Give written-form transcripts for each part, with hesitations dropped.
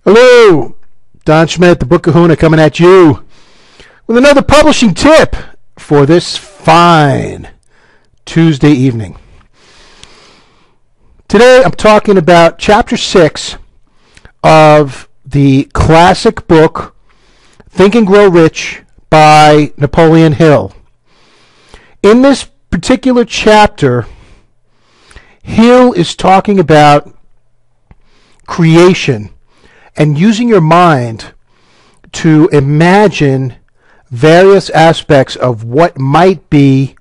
Hello, Don Schmidt, the Book Kahuna, coming at you with another publishing tip for this fine Tuesday evening. Today I'm talking about Chapter 6 of the classic book Think and Grow Rich by Napoleon Hill. In this particular chapter, Hill is talking about creation and using your mind to imagine various aspects of what might be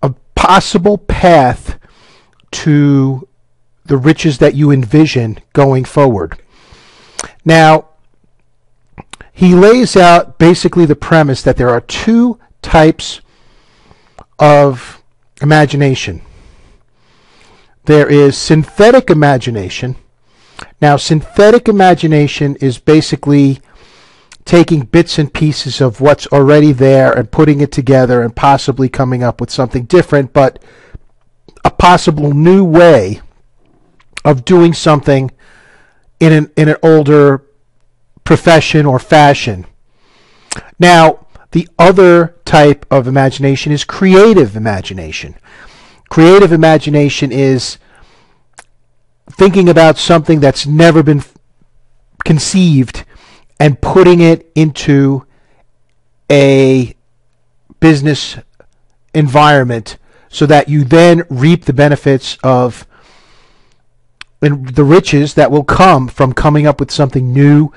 a possible path to the riches that you envision going forward. Now, he lays out basically the premise that there are two types of imagination. There is synthetic imagination. Now, synthetic imagination is basically taking bits and pieces of what's already there and putting it together and possibly coming up with something different, but a possible new way of doing something in an older profession or fashion. Now, the other type of imagination is creative imagination. Creative imagination is thinking about something that's never been conceived and putting it into a business environment so that you then reap the benefits of the riches that will come from coming up with something new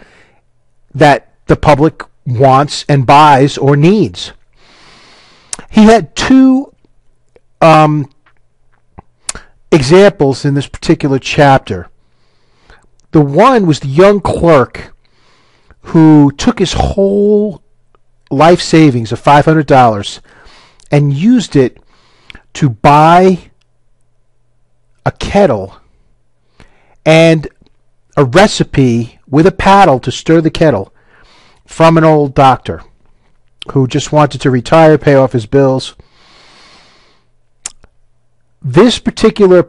that the public wants and buys or needs. He had two examples in this particular chapter. The one was the young clerk who took his whole life savings of $500 and used it to buy a kettle and a recipe with a paddle to stir the kettle from an old doctor who just wanted to retire, pay off his bills. This particular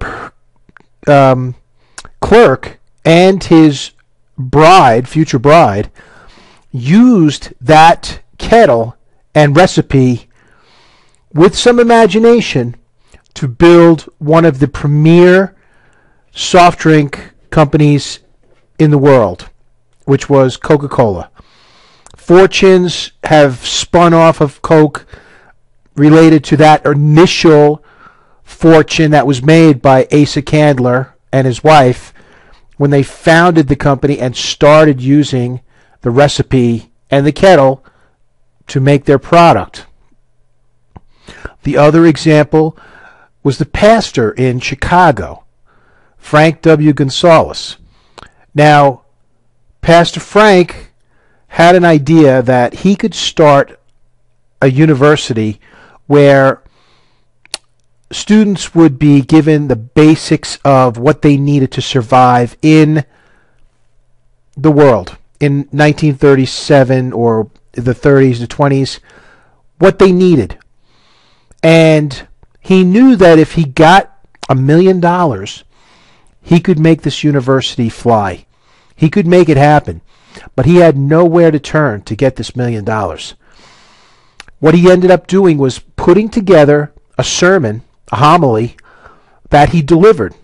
clerk and his bride, future bride, used that kettle and recipe with some imagination to build one of the premier soft drink companies in the world, which was Coca-Cola. Fortunes have spun off of Coke related to that initial fortune that was made by Asa Candler and his wife when they founded the company and started using the recipe and the kettle to make their product. The other example was the pastor in Chicago, Frank W. Gonzalez. Now, Pastor Frank had an idea that he could start a university where students would be given the basics of what they needed to survive in the world in 1937 or the 30s, the 20s, what they needed. And he knew that if he got $1 million, he could make this university fly. He could make it happen. But he had nowhere to turn to get this $1 million. What he ended up doing was putting together a sermon, a homily, that he delivered.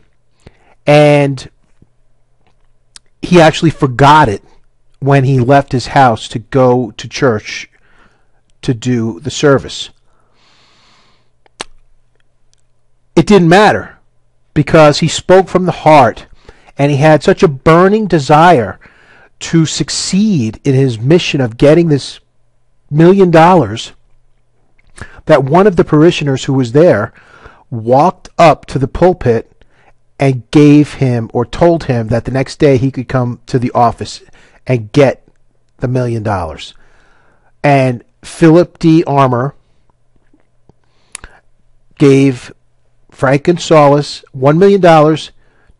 And he actually forgot it when he left his house to go to church to do the service. It didn't matter because he spoke from the heart and he had such a burning desire to succeed in his mission of getting this $1 million that one of the parishioners who was there walked up to the pulpit and gave him or told him that the next day he could come to the office and get the $1 million. And Philip D. Armour gave Frank Gonzalez $1 million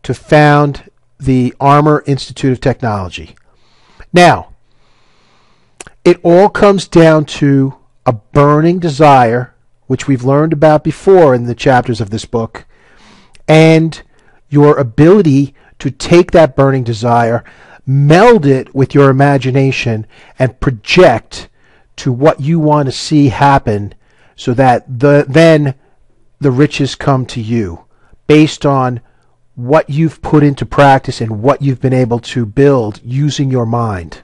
to found the Armour Institute of Technology. Now, it all comes down to a burning desire, which we've learned about before in the chapters of this book, and your ability to take that burning desire, meld it with your imagination, and project to what you want to see happen, so that then the riches come to you based on what you've put into practice and what you've been able to build using your mind.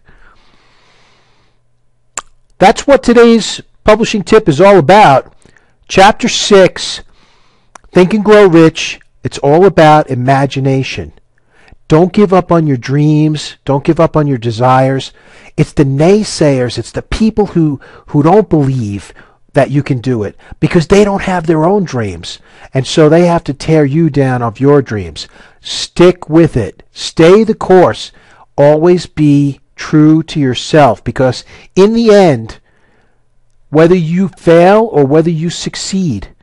That's what today's publishing tip is all about. Chapter 6, Think and Grow Rich. It's all about imagination. Don't give up on your dreams. Don't give up on your desires. It's the naysayers. It's the people who don't believe that you can do it because they don't have their own dreams. And so they have to tear you down of your dreams. Stick with it. Stay the course. Always be true to yourself, because in the end, whether you fail or whether you succeed,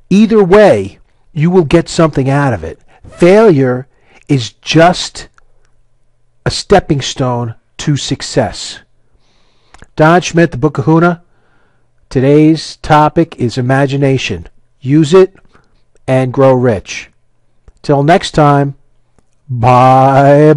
either way, you will get something out of it. Failure is just a stepping stone to success. Don Schmidt, the Book Kahuna. Today's topic is imagination. Use it and grow rich. Till next time, bye-bye.